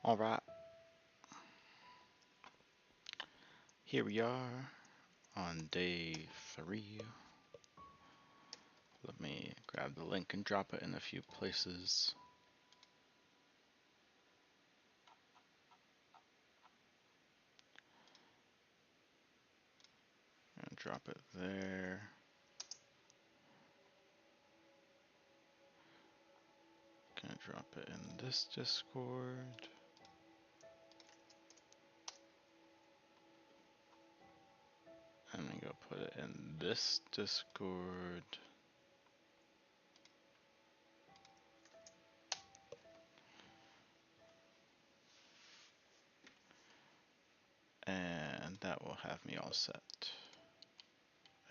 Alright, here we are on day 3. Let me grab the link and drop it in a few places. And drop it there. Gonna drop it in this Discord. I'm gonna go put it in this Discord. And that will have me all set,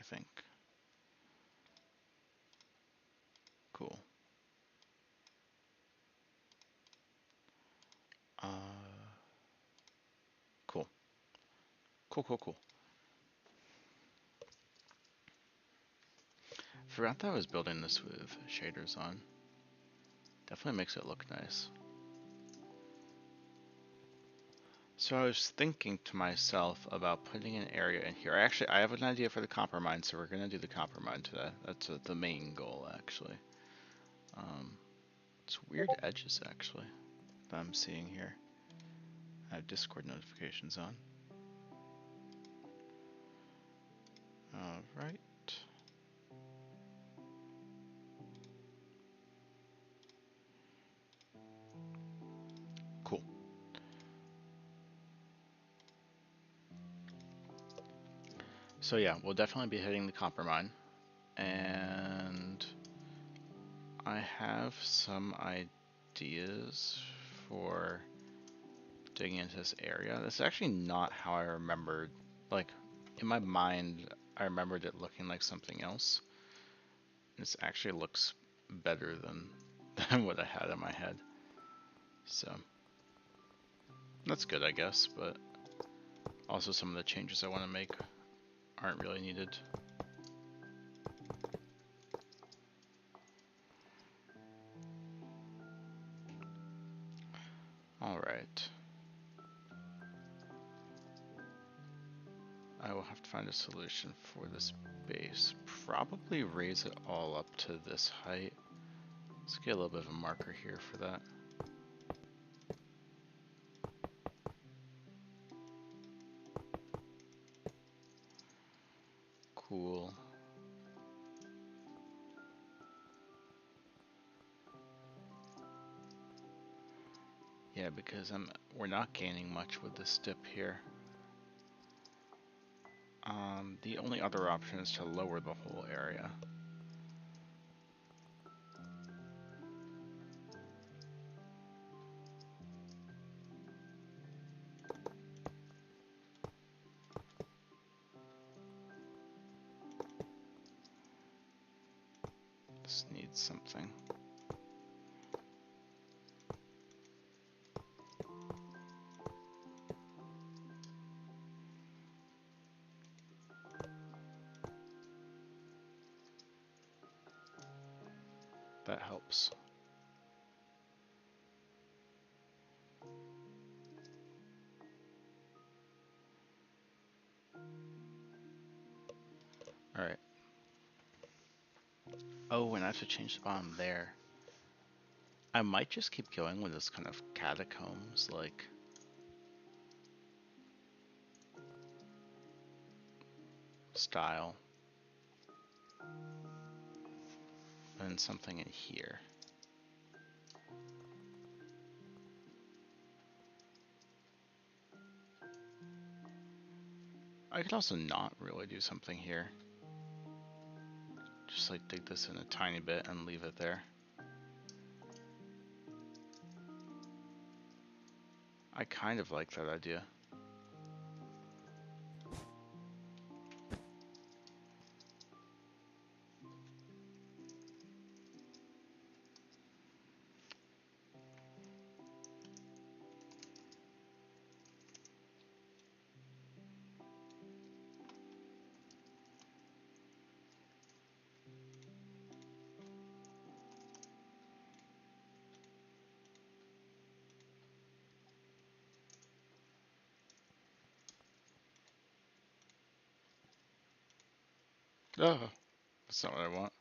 I think. Cool. Uh, cool. Cool. Forgot that I was building this with shaders on. Definitely makes it look nice. So I was thinking to myself about putting an area in here. I have an idea for the copper mine, so we're gonna do the copper mine today. That's the main goal, actually. It's weird edges, actually, that I'm seeing here. I have Discord notifications on. Alright. Cool. So yeah, we'll definitely be hitting the copper mine. And I have some ideas for digging into this area. This is actually not how I remembered. Like, in my mind, I remembered it looking like something else. This actually looks better than what I had in my head. So, that's good, I guess, but also some of the changes I want to make aren't really needed. Alright. I will have to find a solution for this base. Probably raise it all up to this height. Let's get a little bit of a marker here for that. Cool. Yeah, because we're not gaining much with this dip here. The only other option is to lower the whole area. This needs something. That helps. Alright. Oh, and I have to change the bottom there. I might just keep going with this kind of catacombs, like style. And something in here. I could also not really do something here. Just like dig this in a tiny bit and leave it there. I kind of like that idea. Oh, that's not what I want.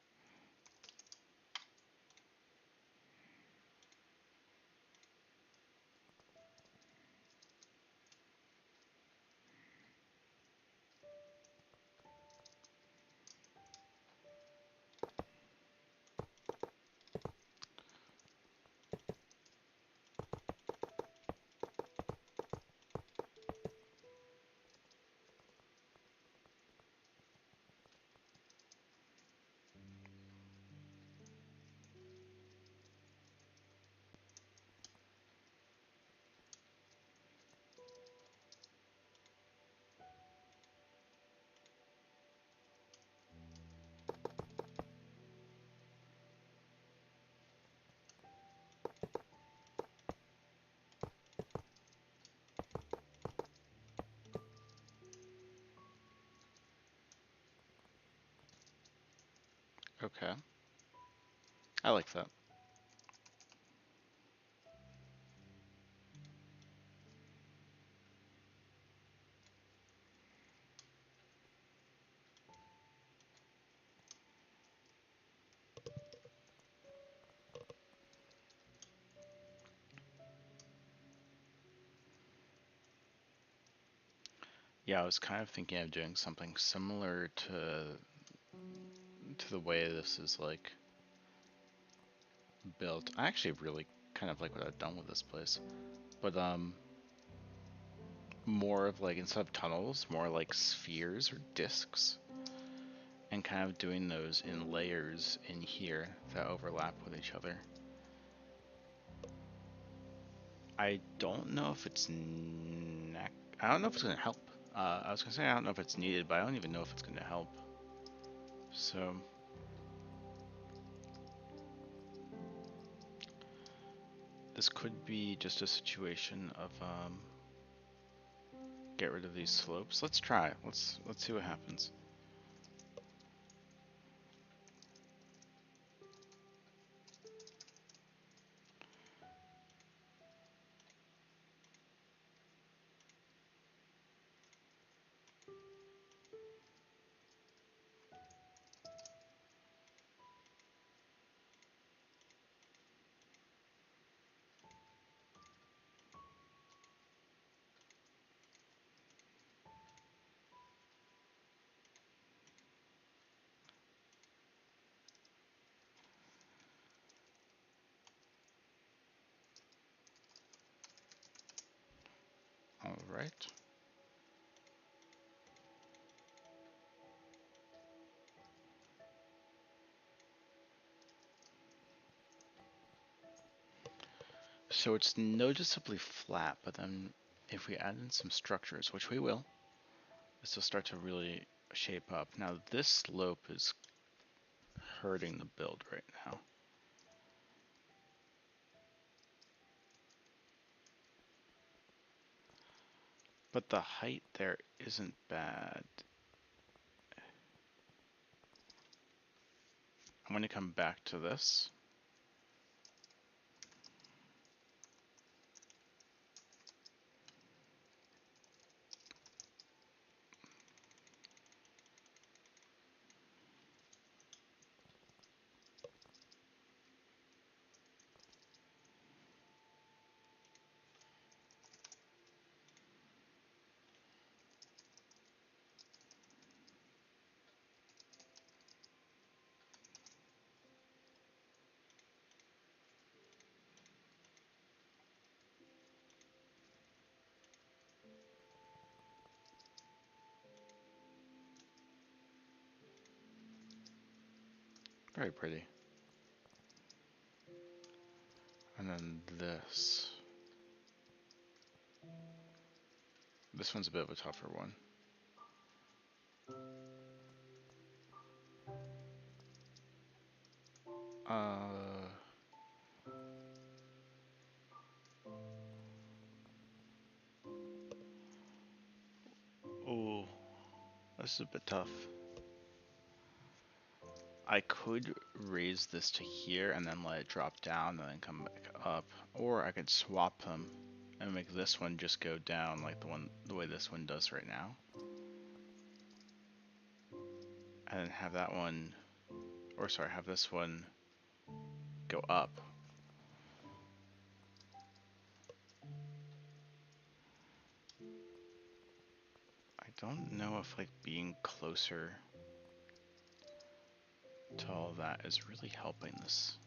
Okay, I like that. Yeah, I was kind of thinking of doing something similar to the way this is like built. I actually really kind of like what I've done with this place, but more of like instead of tunnels, more like spheres or discs, and kind of doing those in layers in here that overlap with each other. I don't know if it's I don't know if it's gonna help. I was gonna say I don't know if it's needed, but I don't even know if it's gonna help. So this could be just a situation of get rid of these slopes. Let's try. Let's see what happens. All right. So it's noticeably flat, but then if we add in some structures, which we will, this will start to really shape up. Now this slope is hurting the build right now. But the height there isn't bad. I'm going to come back to this. Very pretty. And then this. This one's a bit of a tougher one. Uh, oh, this is a bit tough. I could raise this to here and then let it drop down and then come back up. Or I could swap them and make this one just go down like the way this one does right now. and have that one, or sorry, have this one go up. I don't know if like being closer to all that is really helping this.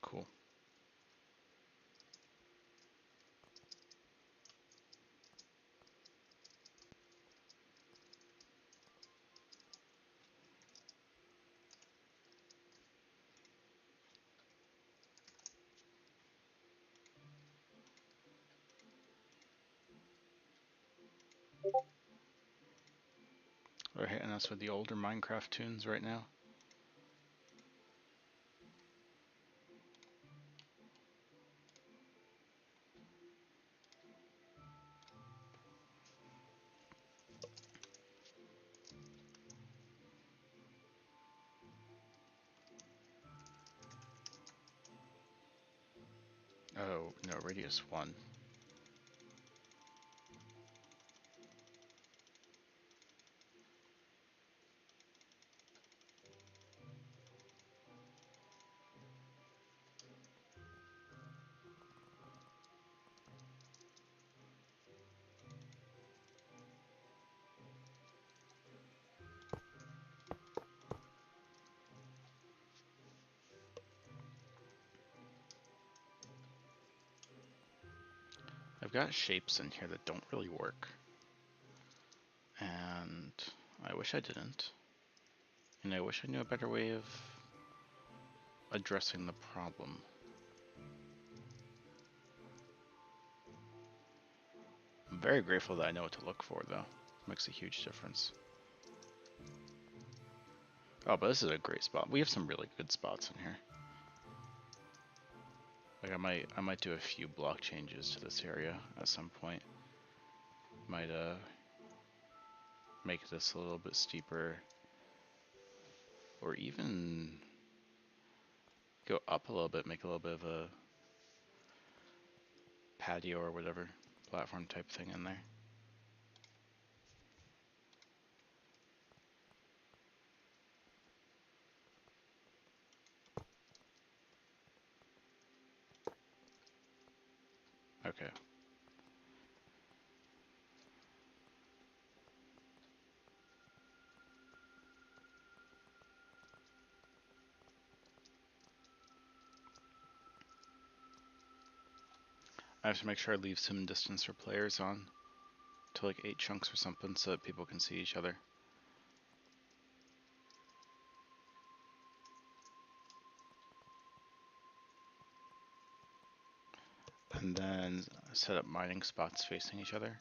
Cool. We're hitting us with the older Minecraft tunes right now. Oh, no, radius 1. I've got shapes in here that don't really work. And I wish I didn't. And I wish I knew a better way of addressing the problem. I'm very grateful that I know what to look for, though. Makes a huge difference. Oh, but this is a great spot. We have some really good spots in here. Like I might do a few block changes to this area at some point. Might make this a little bit steeper, or even go up a little bit, make a little bit of a patio or whatever platform type thing in there. Okay. I have to make sure I leave some distance for players on to like 8 chunks or something so that people can see each other. And then set up mining spots facing each other.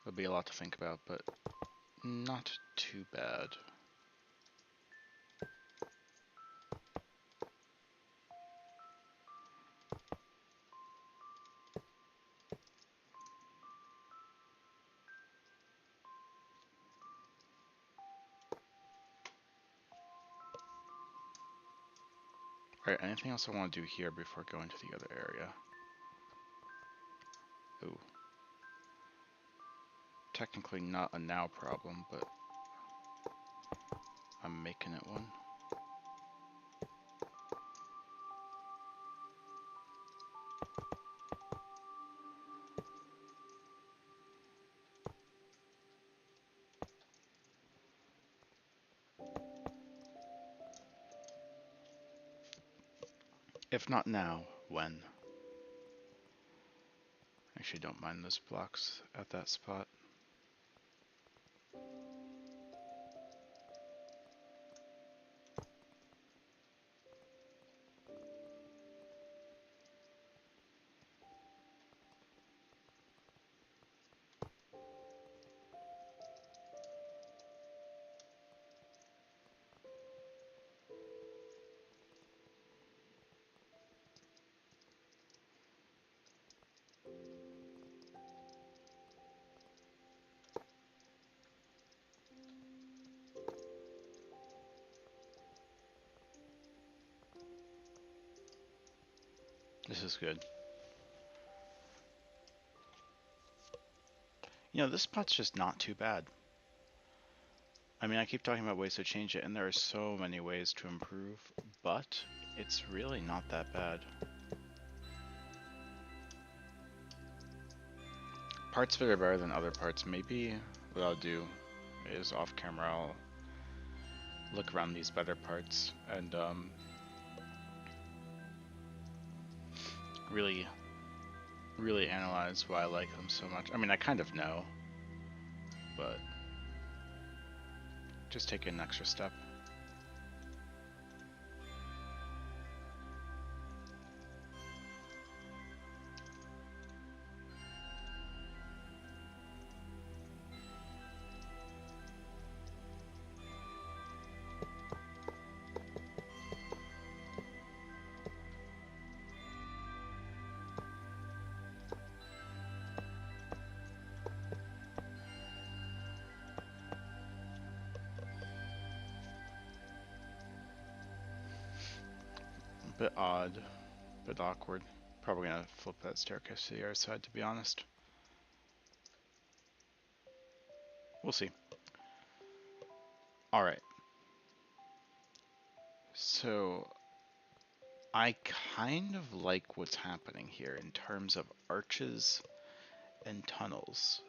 It'll be a lot to think about, but not too bad. Alright, anything else I want to do here before going to the other area? Ooh. Technically not a now problem, but I'm making it one. If not now, when? actually don't mind those blocks at that spot. This is good. You know, this spot's just not too bad. I mean, I keep talking about ways to change it, and there are so many ways to improve, but it's really not that bad. Parts of it are better than other parts. Maybe what I'll do is off camera I'll look around these better parts and really analyze why I like them so much. I mean, I kind of know, but just take an extra step. Bit odd, bit awkward. Probably gonna flip that staircase to the other side, to be honest. We'll see. Alright. So, I kind of like what's happening here in terms of arches and tunnels.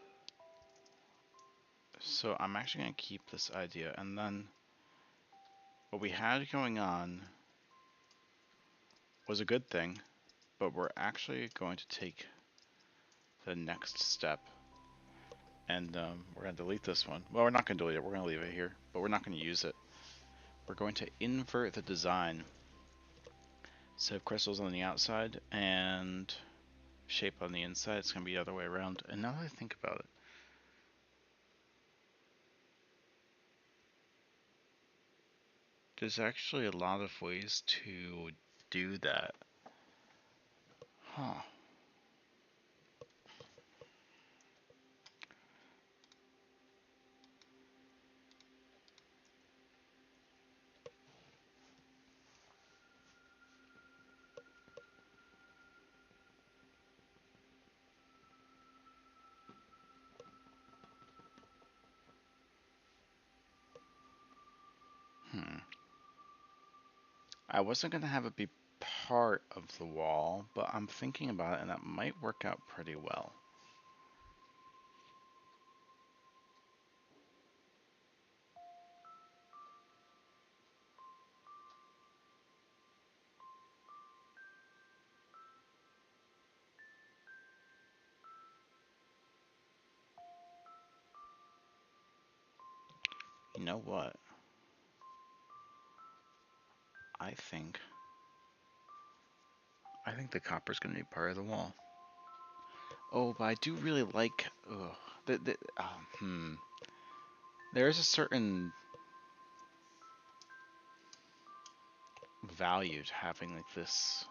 So I'm actually going to keep this idea, and then what we had going on was a good thing, but we're actually going to take the next step, and we're going to delete this one. Well, we're not going to delete it, we're going to leave it here, but we're not going to use it. We're going to invert the design. So if crystals on the outside and shape on the inside, it's going to be the other way around. And now that I think about it, there's actually a lot of ways to do that. Huh. I wasn't going to have it be part of the wall, but I'm thinking about it and that might work out pretty well. You know what? I think the copper's going to be part of the wall. Oh, but I do really like. There is a certain value to having like this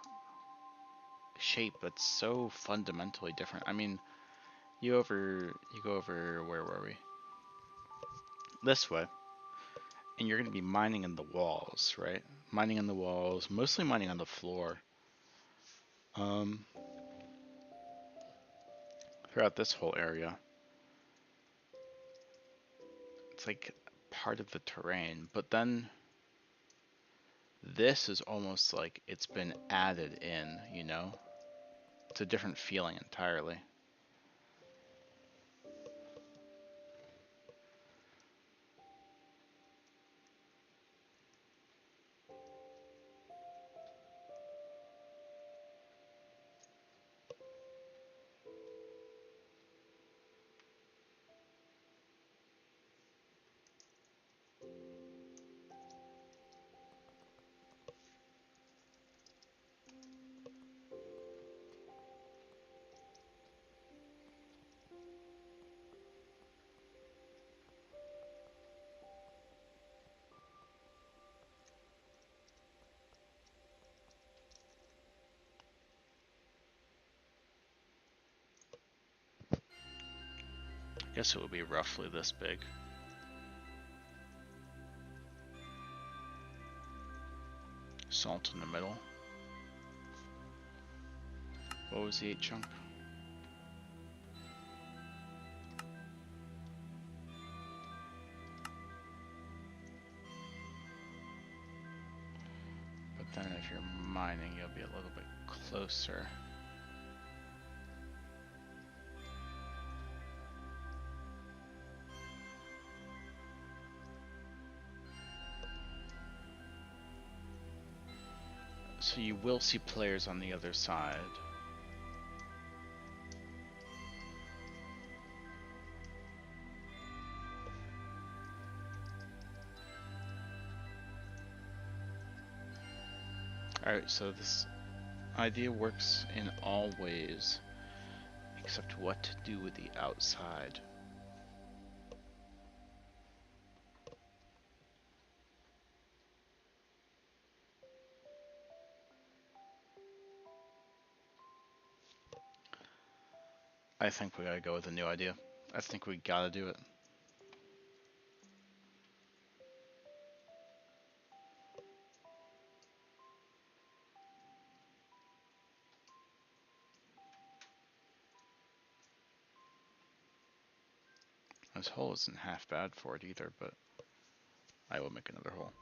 shape that's so fundamentally different. I mean, you go over, where were we? This way, and you're going to be mining in the walls, right? Mining in the walls, mostly mining on the floor. Throughout this whole area. It's like part of the terrain, but then this is almost like it's been added in, you know? It's a different feeling entirely. guess it would be roughly this big. Salt in the middle. What was the 8 chunk? But then if you're mining, you'll be a little bit closer. So you will see players on the other side. Alright, so this idea works in all ways, except what to do with the outside. I think we gotta go with a new idea. I think we gotta do it. This hole isn't half bad for it either, but I will make another hole.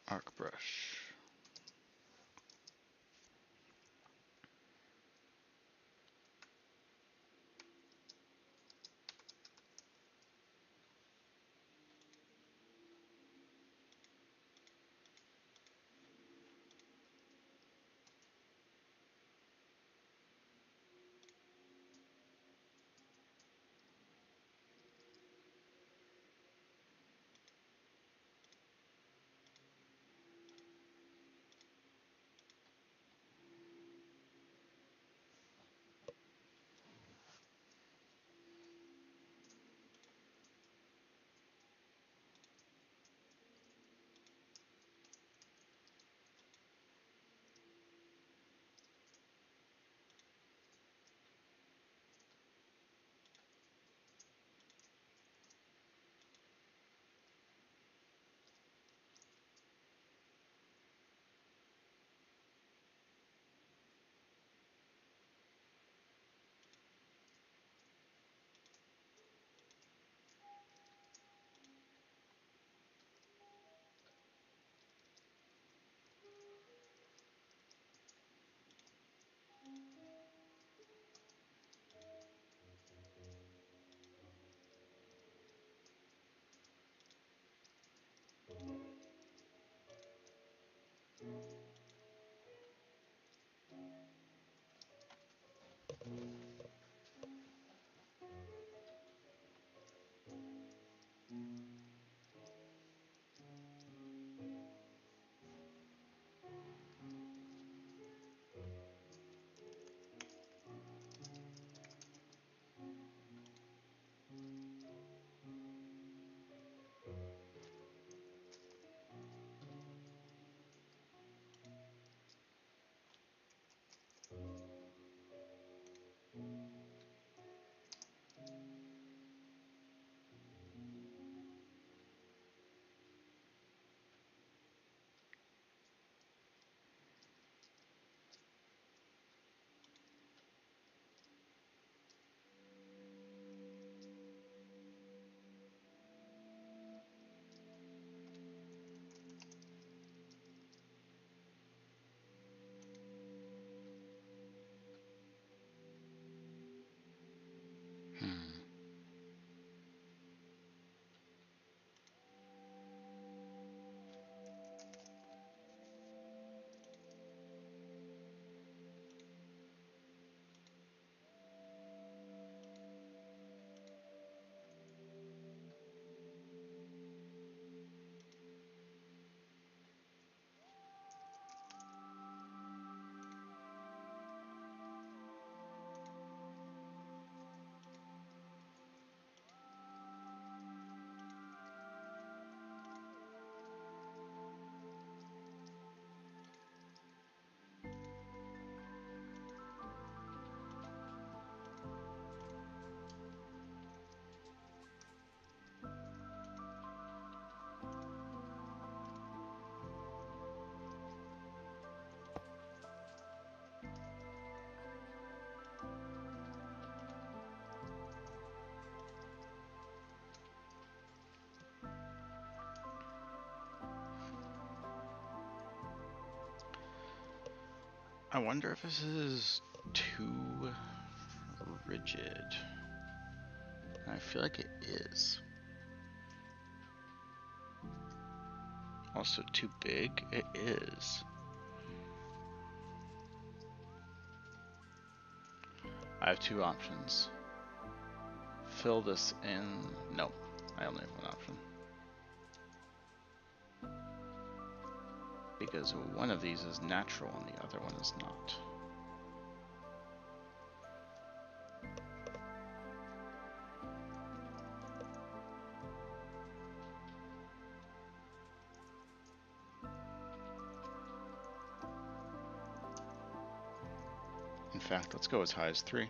Arc brush. I wonder if this is too rigid. I feel like it is. Also too big? It is. I have two options. Fill this in. No, I only have one option. Because one of these is natural and the other one is not. In fact, let's go as high as 3.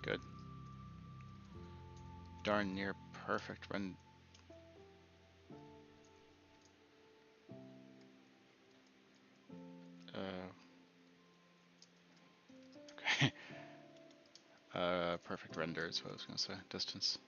Good. Darn near perfect run. Okay. Perfect render is what I was going to say. Distance.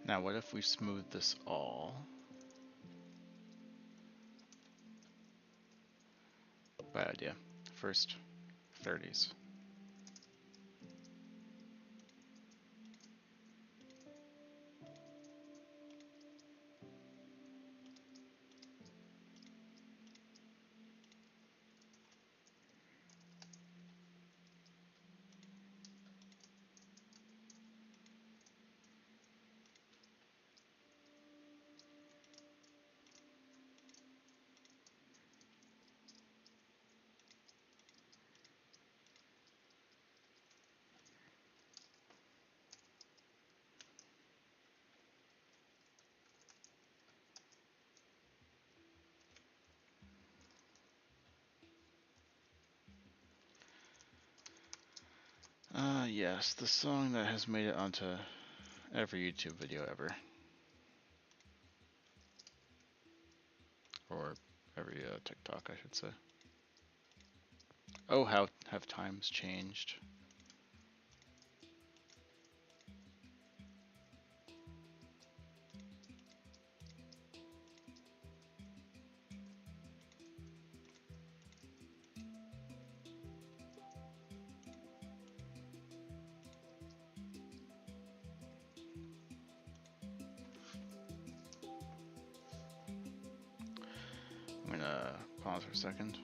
Now, what if we smooth this all? Bad idea. First, 30s. Yes, the song that has made it onto every YouTube video ever. Or every TikTok, I should say. Oh, how have times changed? I'm gonna pause for a second.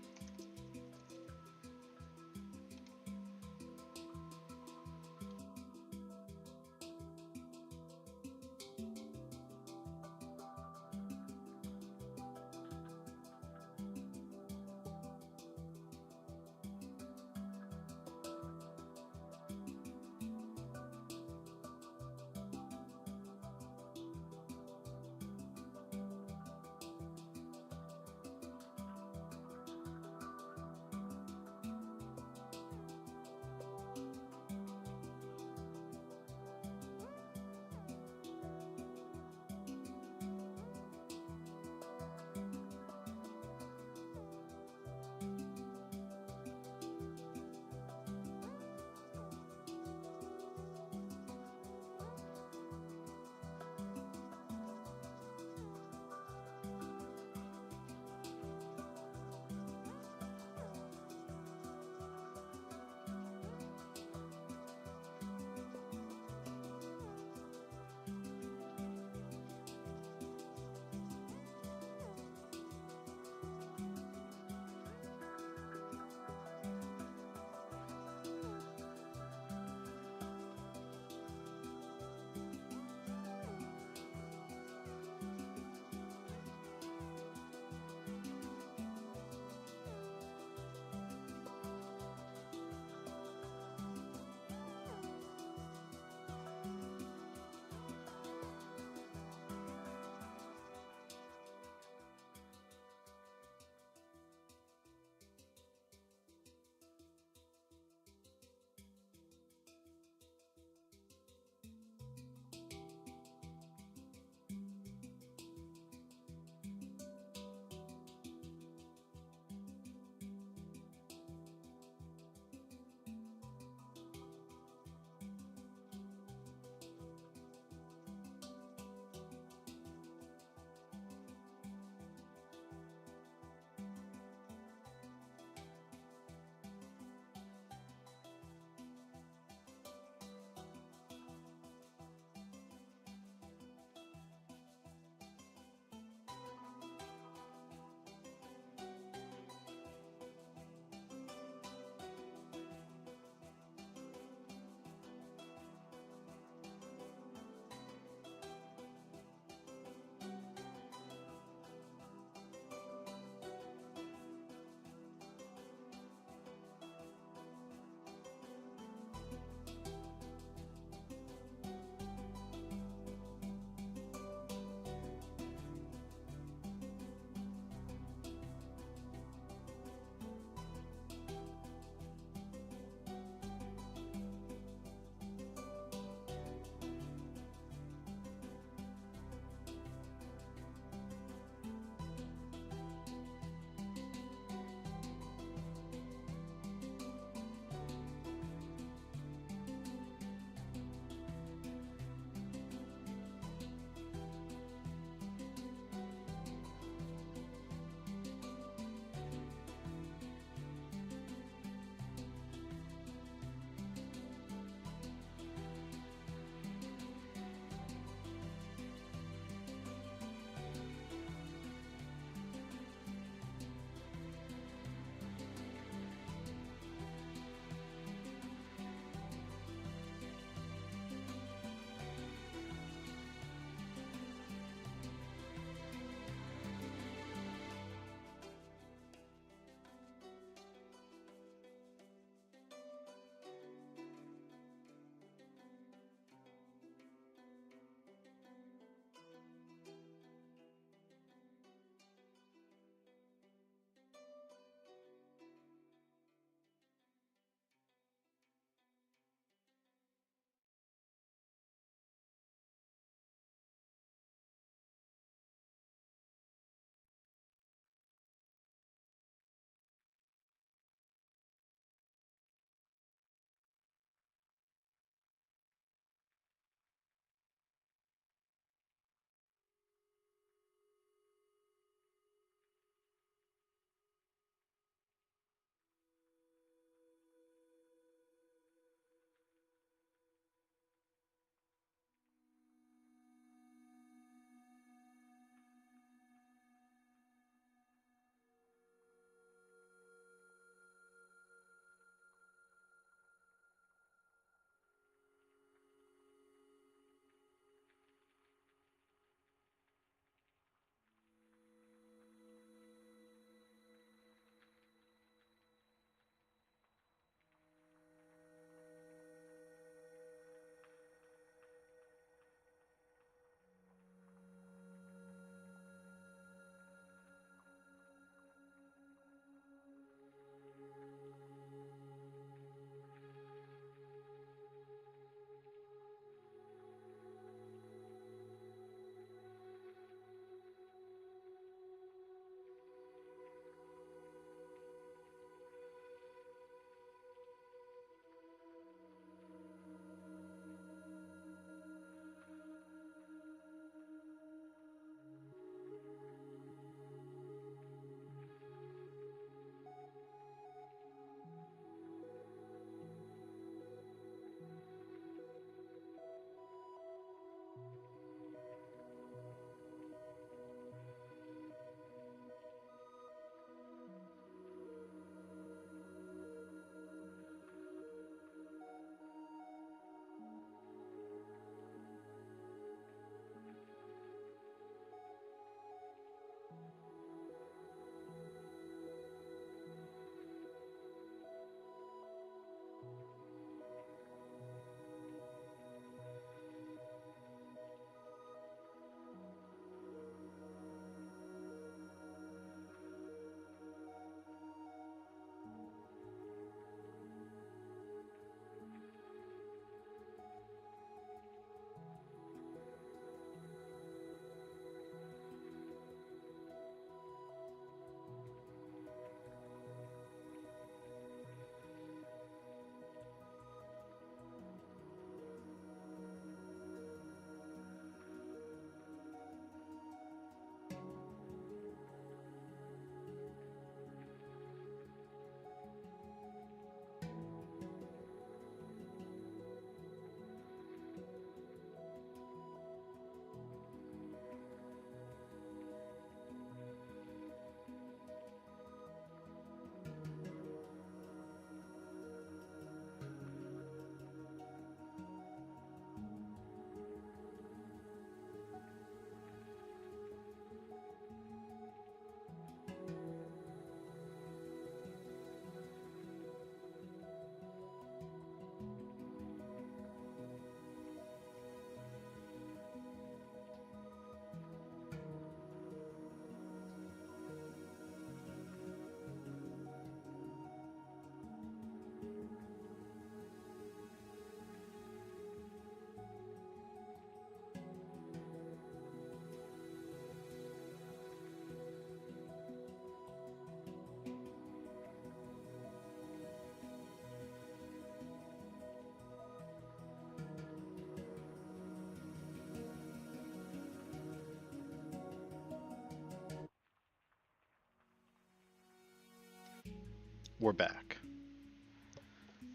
We're back.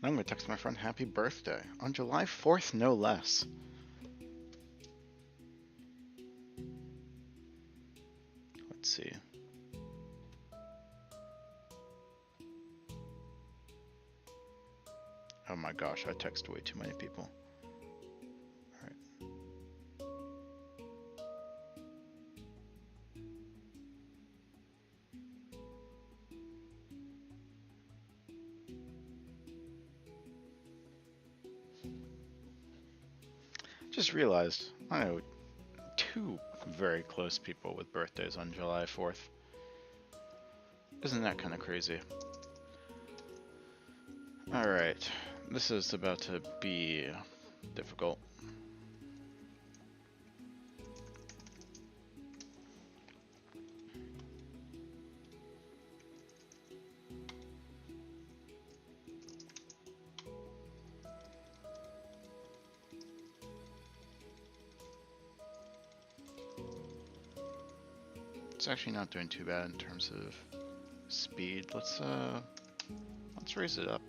I'm going to text my friend happy birthday on July 4th, no less. Let's see. Oh my gosh, I text way too many people. Alright. Just realized I know two very close people with birthdays on July 4th. Isn't that kind of crazy? Alright, this is about to be difficult. It's actually not doing too bad in terms of speed. Let's raise it up.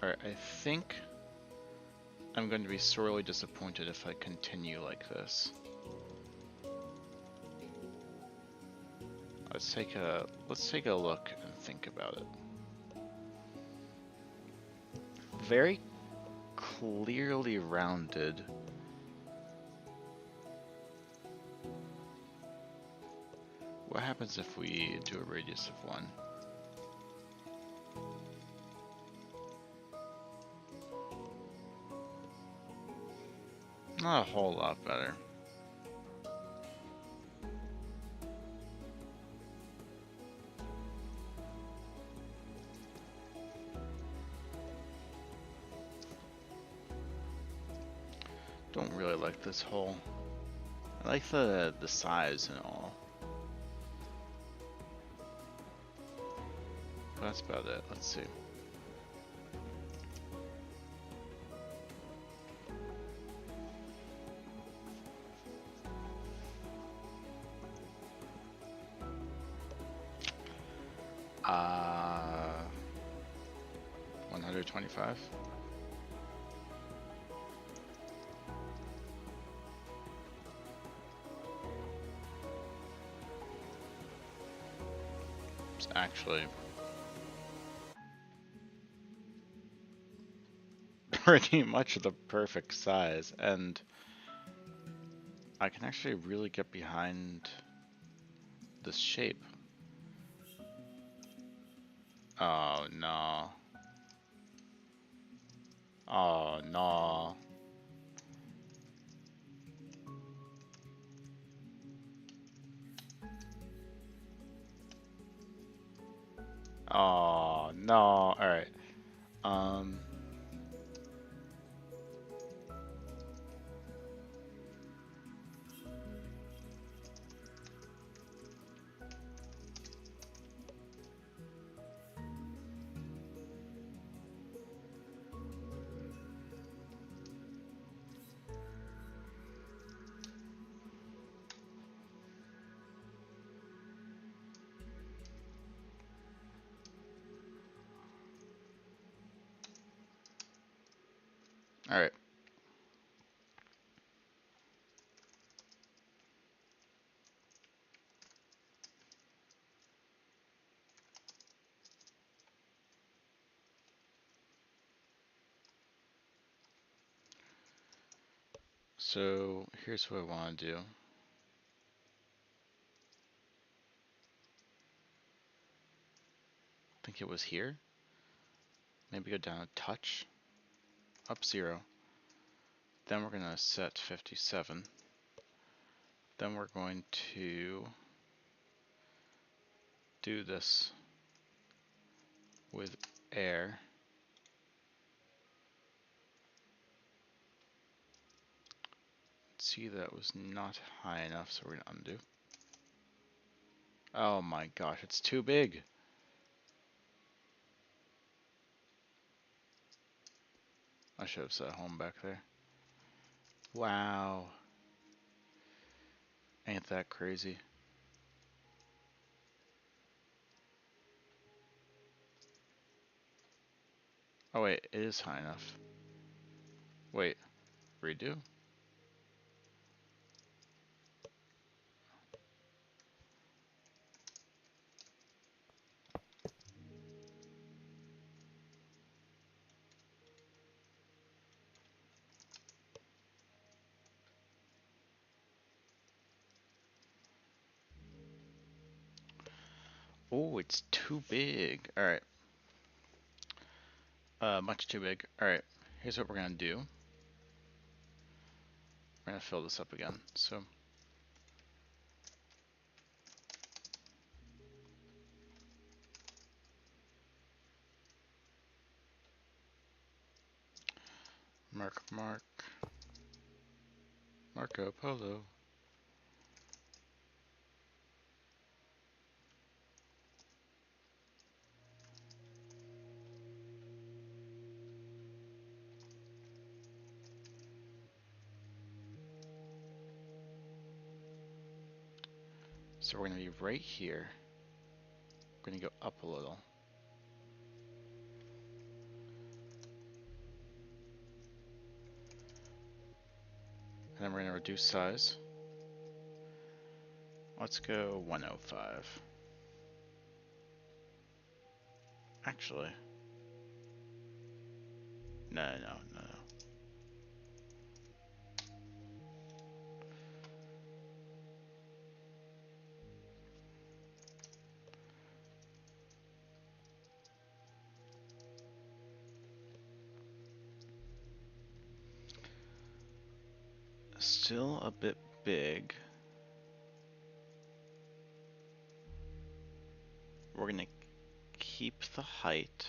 Alright, I think I'm going to be sorely disappointed if I continue like this. Let's take a look and think about it. Very clearly rounded. What happens if we do a radius of 1? Not a whole lot better. Don't really like this hole. I like the size and all. But that's about it. Let's see. Uh, 125. It's actually pretty much the perfect size, and I can actually really get behind this shape. Oh no. Oh no. Oh no. Alright. Alright. So here's what I want to do. I think it was here. Maybe go down a touch. Up 0. Then we're going to set 57. Then we're going to do this with air. See, that was not high enough, so we're going to undo. Oh my gosh, it's too big. I should have set home back there. Wow. Ain't that crazy? Oh wait, it is high enough. Wait, redo? Oh, it's too big. Alright. Much too big. Alright, here's what we're gonna do. We're gonna fill this up again. So, Marco Polo. So we're gonna be right here. We're gonna go up a little. And then we're gonna reduce size. Let's go 105. Actually, no. Still a bit big. We're gonna keep the height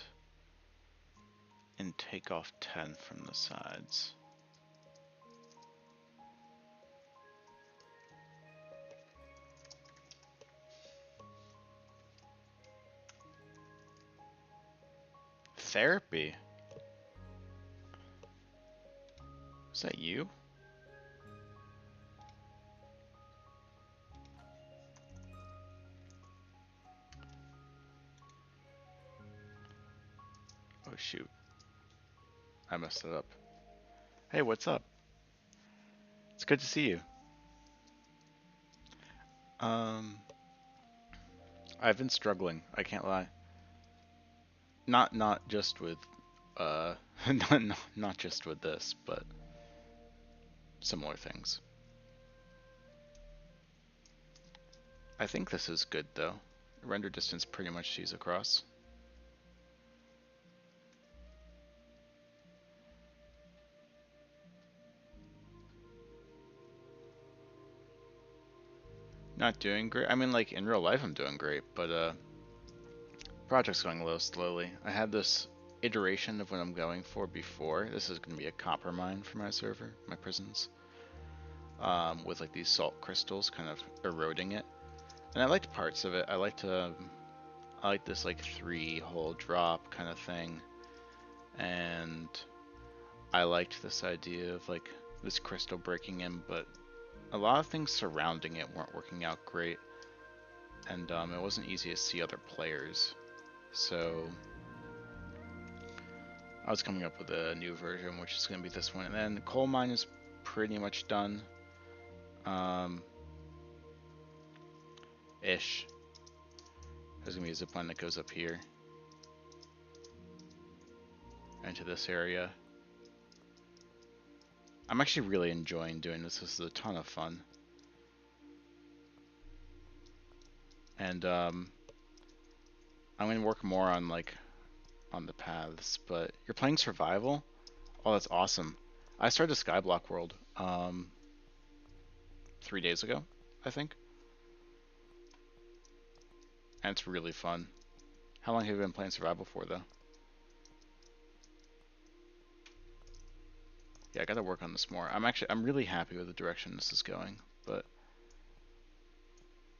and take off 10 from the sides. Therapy? Is that you? Oh shoot. I messed it up. Hey, what's up? It's good to see you. I've been struggling, I can't lie. Not just with not just with this, but similar things. I think this is good though. Render distance pretty much sees across. Not doing great. I mean, like in real life I'm doing great, but project's going a little slowly. I had this iteration of what I'm going for before. This is going to be a copper mine for my server, my prisons, with like these salt crystals kind of eroding it. And I liked parts of it. I like this like 3-hole drop kind of thing, and I liked this idea of like this crystal breaking in, but a lot of things surrounding it weren't working out great, and it wasn't easy to see other players. So I was coming up with a new version, which is going to be this one. And then the coal mine is pretty much done. Ish. There's going to be a zip line that goes up here into this area. I'm actually really enjoying doing this. This is a ton of fun. And I'm going to work more on like on the paths, but you're playing survival? Oh, that's awesome. I started Skyblock World 3 days ago, I think. And it's really fun. How long have you been playing survival for though? Yeah, I gotta work on this more. I'm really happy with the direction this is going, but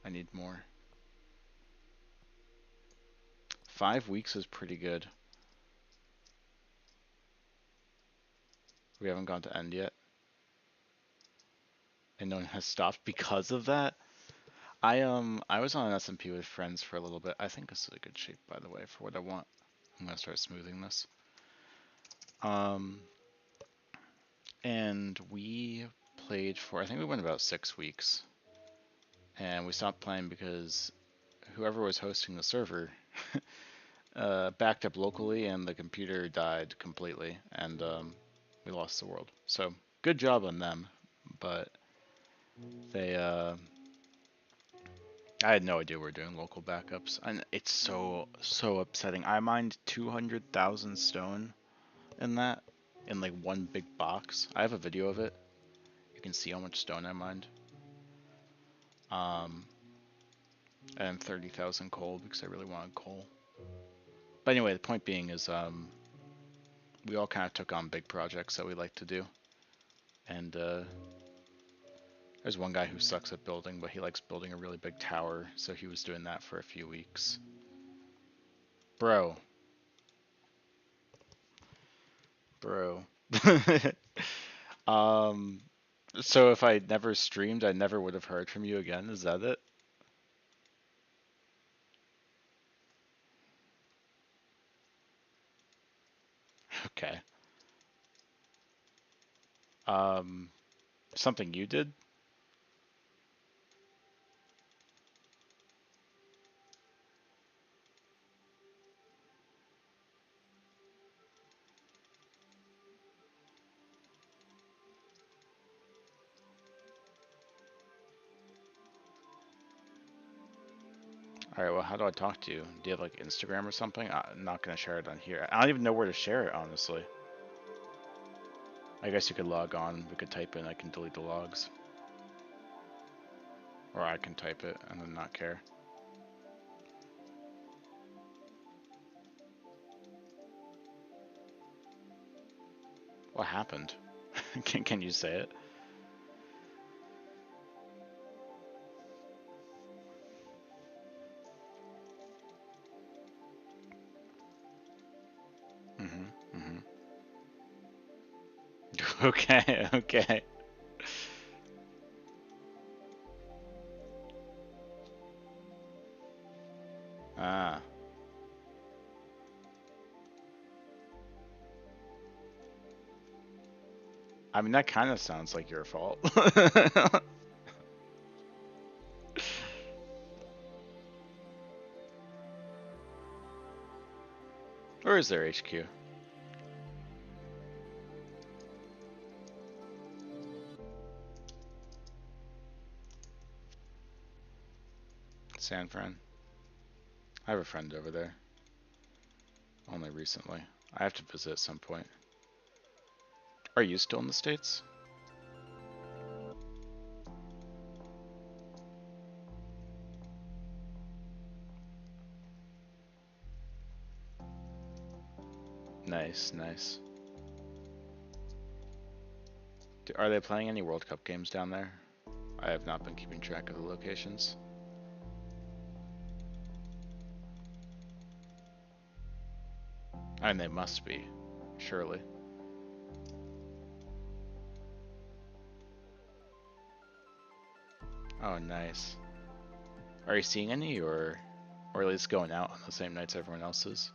I need more. 5 weeks is pretty good. We haven't gone to end yet, and no one has stopped because of that. I was on an SMP with friends for a little bit. I think this is a good shape, by the way, for what I want. I'm gonna start smoothing this. Um, and we played for, I think we went about 6 weeks, and we stopped playing because whoever was hosting the server backed up locally, and the computer died completely, and we lost the world. So good job on them, but they I had no idea we were doing local backups, and it's so upsetting. I mined 200,000 stone in that, in like one big box. I have a video of it. You can see how much stone I mined. Um, and 30,000 coal because I really wanted coal. But anyway, the point being is we all kind of took on big projects that we like to do, and there's one guy who sucks at building, but he likes building a really big tower, so he was doing that for a few weeks. Bro. Bro. um, so if I never streamed, I never would have heard from you again. Is that it? Okay. Um, something you did? Alright, well, how do I talk to you? Do you have like Instagram or something? I'm not gonna share it on here. I don't even know where to share it, honestly. I guess you could log on, we could type in, I can delete the logs. Or I can type it and then not care. What happened? Can you say it? Mm-hmm. Mm-hmm. Okay, okay. Ah. I mean, that kind of sounds like your fault. Or is there HQ? San Fran. I have a friend over there. Only recently. I have to visit at some point. Are you still in the States? Nice, nice. Are they playing any World Cup games down there? I have not been keeping track of the locations. And they must be, surely. Oh, nice. Are you seeing any, or at least going out on the same nights everyone else is?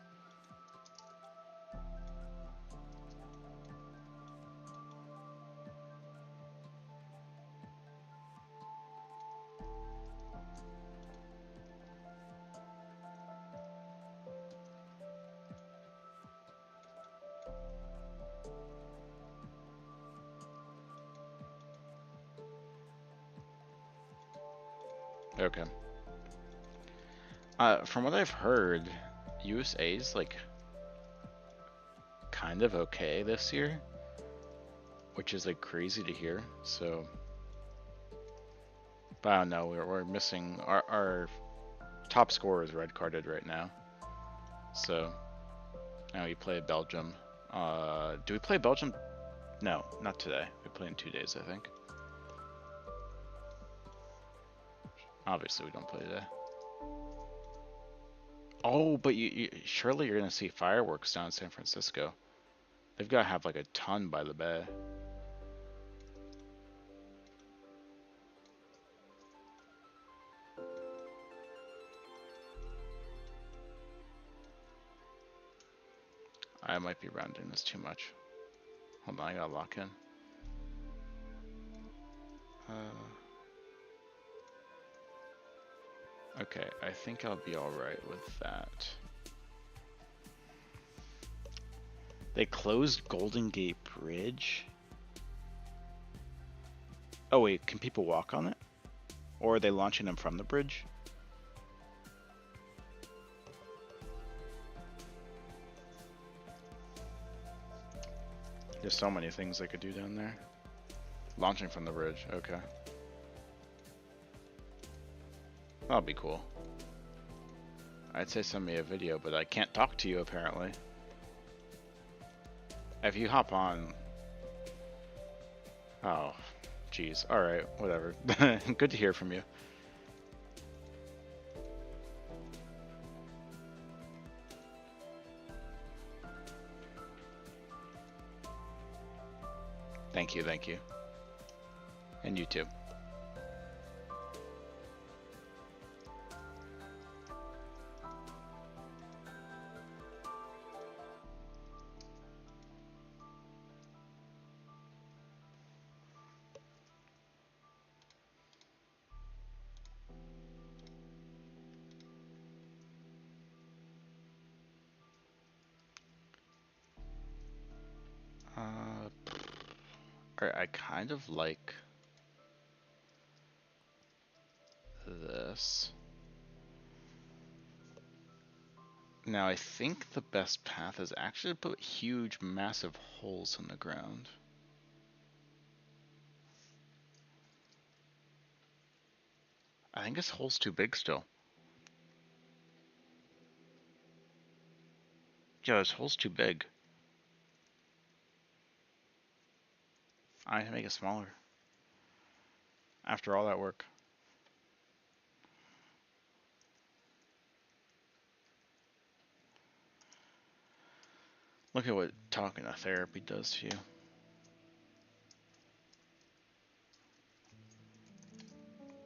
Okay. From what I've heard, USA's like kind of okay this year, which is like crazy to hear. So, but I don't know. We're missing our top scorer is red carded right now. So now we play Belgium. Do we play Belgium? No, not today. We play in 2 days, I think. Obviously, we don't play today. Oh, but surely you're gonna see fireworks down in San Francisco. They've got to have like a ton by the bay. I might be rounding this too much. Hold on, I gotta lock in. Okay, I think I'll be alright with that. They closed Golden Gate Bridge? Oh wait, can people walk on it? Or are they launching them from the bridge? There's so many things they could do down there. Launching from the bridge, okay. That'll be cool. I'd say send me a video, but I can't talk to you apparently. If you hop on... Oh, jeez. Alright, whatever. Good to hear from you. Thank you, thank you. And you too. I kind of like this. Now I think the best path is actually to put huge, massive holes in the ground. I think this hole's too big still. Yeah, this hole's too big. I need to make it smaller. After all that work. Look at what talking to therapy does to you.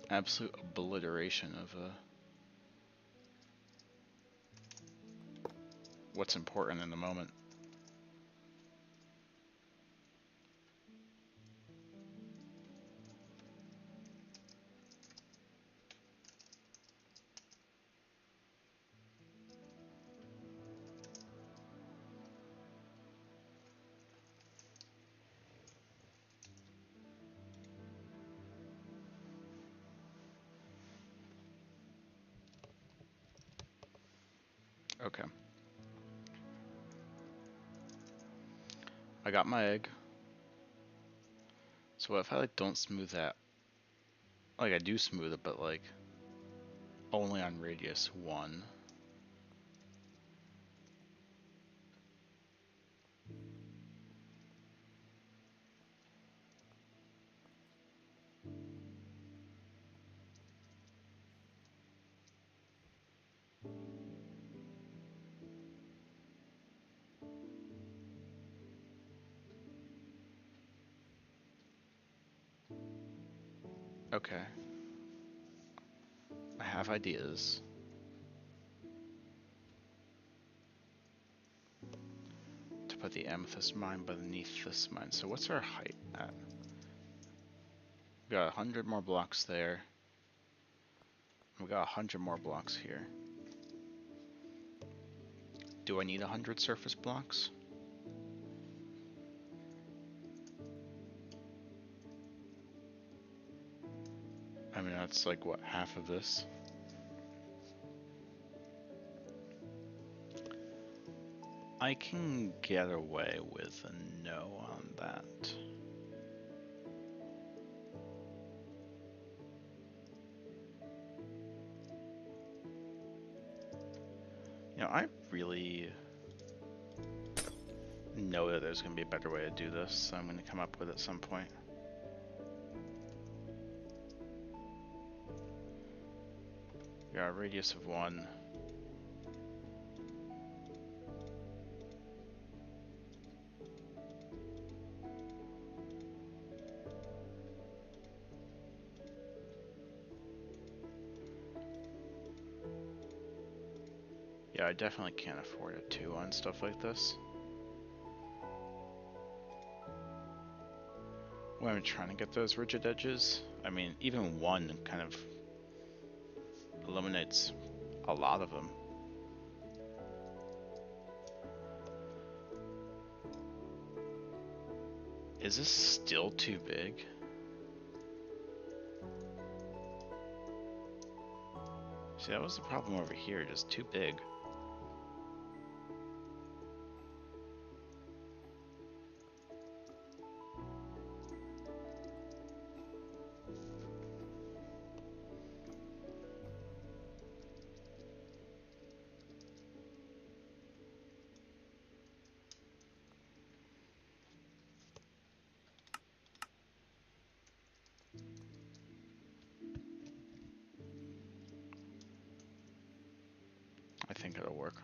Absolute obliteration of what's important in the moment. Okay. I got my egg. So what if I like don't smooth that? Like I do smooth it, but like only on radius 1. Okay. I have ideas. To put the amethyst mine beneath this mine. So what's our height at? We got 100 more blocks there. We got 100 more blocks here. Do I need 100 surface blocks? I mean, that's like, what, half of this? I can get away with a no on that. You know, I really know that there's going to be a better way to do this, so I'm going to come up with it at some point. We got a radius of 1. Yeah, I definitely can't afford a 2 on stuff like this. When I'm trying to get those rigid edges, I mean, even 1 kind of eliminates a lot of them. Is this still too big? See, that was the problem over here, just too big. I think it'll work.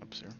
Oops, here.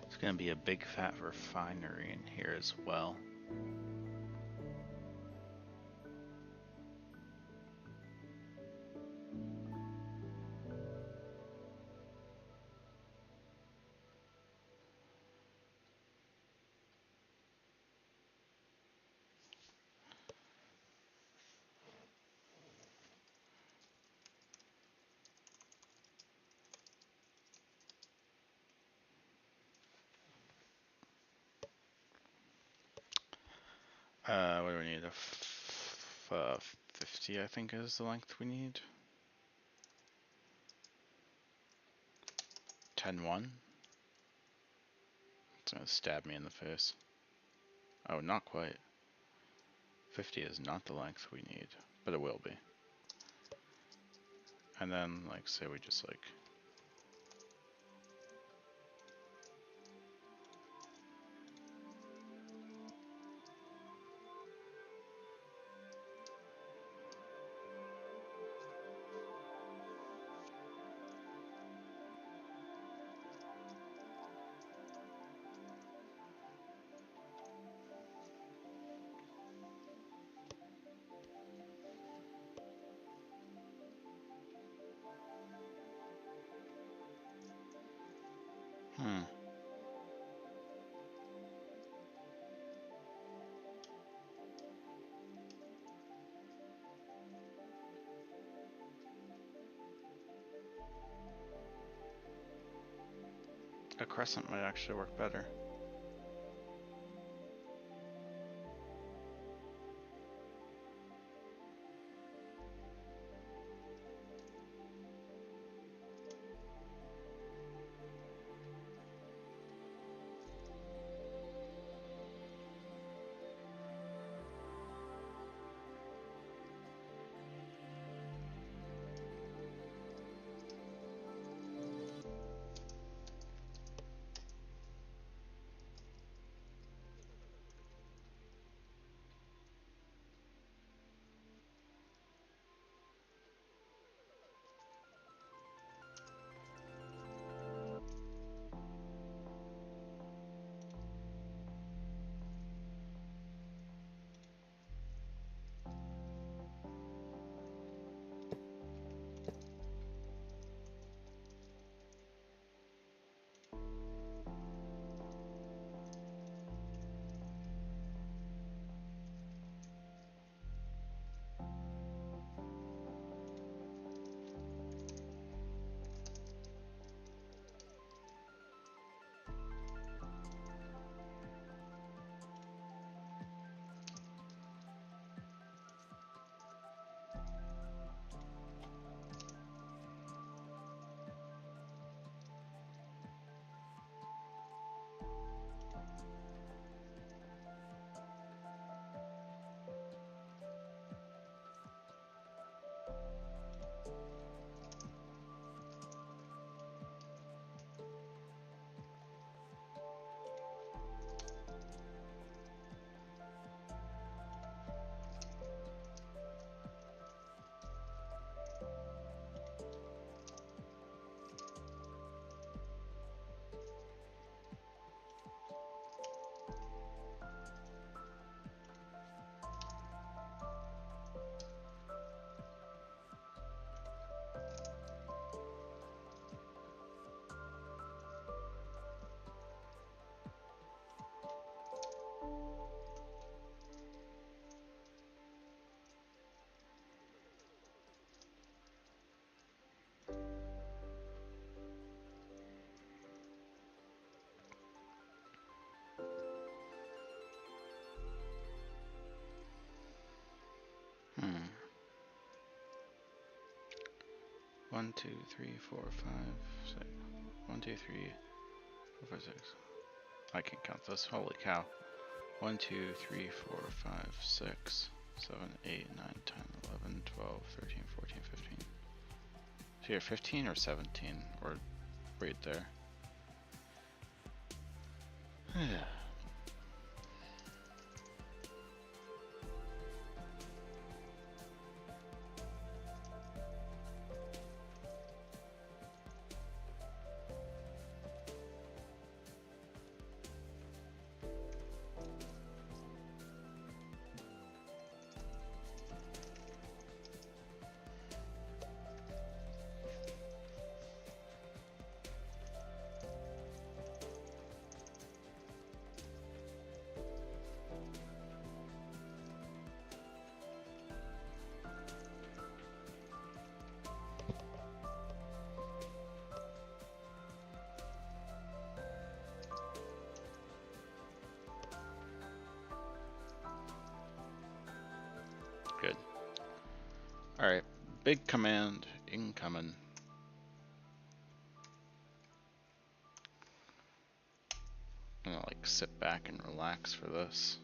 It's gonna be a big fat refinery in here as well. What do we need? 50, I think, is the length we need. 10-1. It's gonna stab me in the face. Oh, not quite. 50 is not the length we need, but it will be. And then, like, say we just, like... A crescent might actually work better. 1, 2, 3, 4, 5, 6. 1, 2, 3, 4, 5, 6. I can't count this. Holy cow. 1, 2, 3, 4, 5, 6, 7, 8, 9, 10, 11, 12, 13, 14, 15. So you're 15 or 17, or right there. Good. Alright, big command incoming. I'm gonna like sit back and relax for this.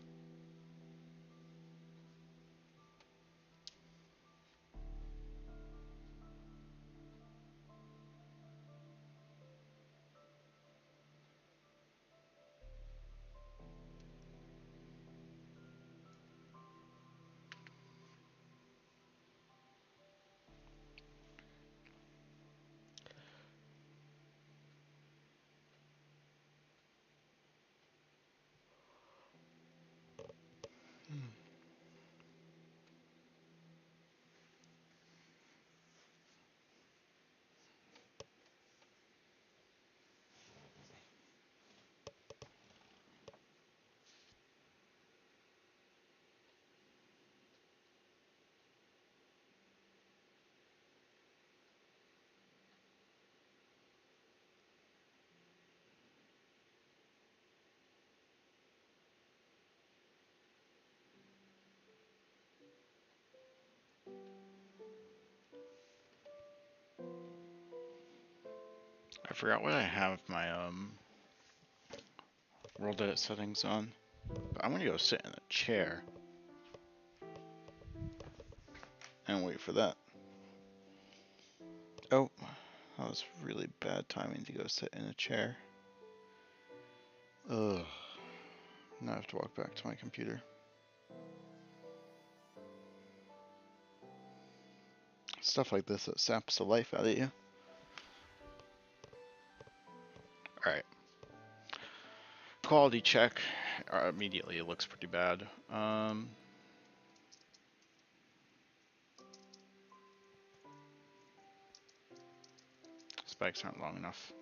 I forgot what I have my world edit settings on, but I'm gonna go sit in a chair and wait for that. Oh, that was really bad timing to go sit in a chair. Ugh. Now I have to walk back to my computer. Stuff like this that saps the life out of you. Alright. Quality check. Immediately it looks pretty bad. Spikes aren't long enough.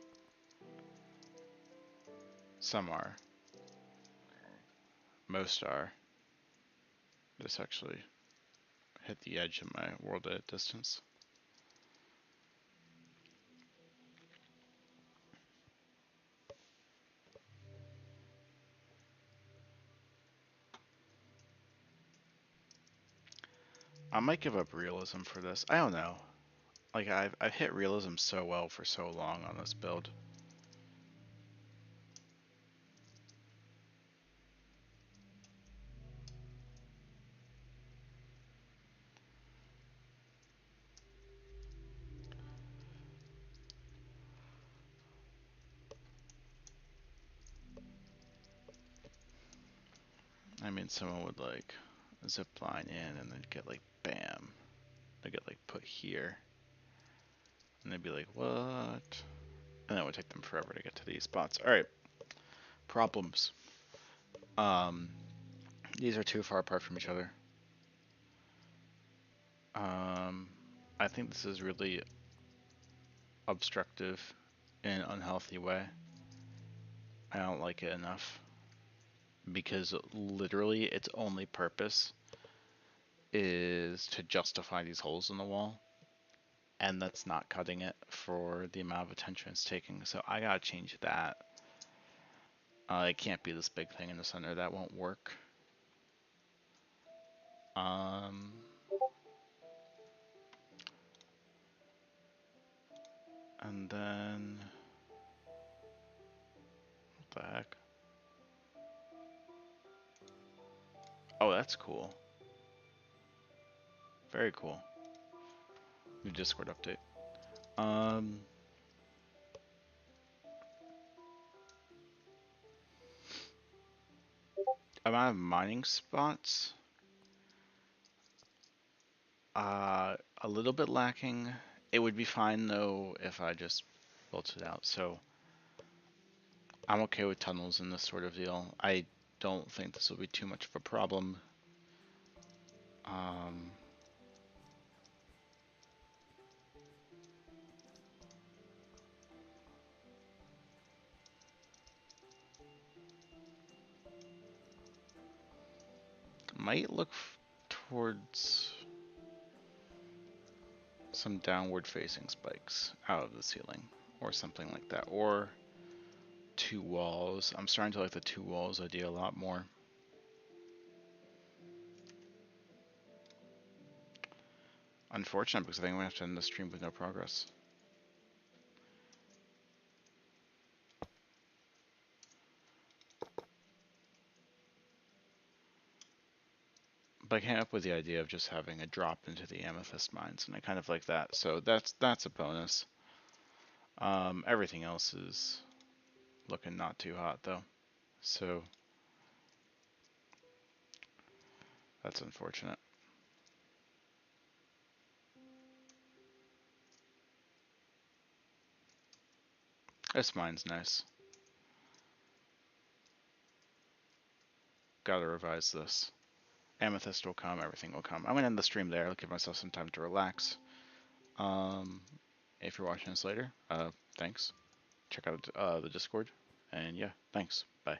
Some are. Most are. This actually hit the edge of my world edit distance. I might give up realism for this. I don't know. Like I've hit realism so well for so long on this build. I mean, someone would like zip line in and then get like bam. They get like put here. And they'd be like, what? And that would take them forever to get to these spots. Alright. Problems. These are too far apart from each other. I think this is really obstructive in an unhealthy way. I don't like it enough. Because literally its only purpose is to justify these holes in the wall. And that's not cutting it for the amount of attention it's taking. So I gotta change that. It can't be this big thing in the center. That won't work. And then, what the heck? Oh, that's cool. Very cool. New Discord update. Um, Amount of mining spots. A little bit lacking. It would be fine though if I just built it out. So I'm okay with tunnels in this sort of deal. I don't think this will be too much of a problem. Um, might look towards some downward facing spikes out of the ceiling or something like that. Or two walls. I'm starting to like the two walls idea a lot more. Unfortunate because I think I'm going to have to end the stream with no progress. But I came up with the idea of just having a drop into the amethyst mines, and I kind of like that. So that's a bonus. Everything else is looking not too hot though. So that's unfortunate. This mine's nice. Gotta revise this. Amethyst will come, everything will come. I'm gonna end the stream there. I'll give myself some time to relax. Um, if you're watching this later, thanks. Check out the Discord, and yeah, thanks. Bye.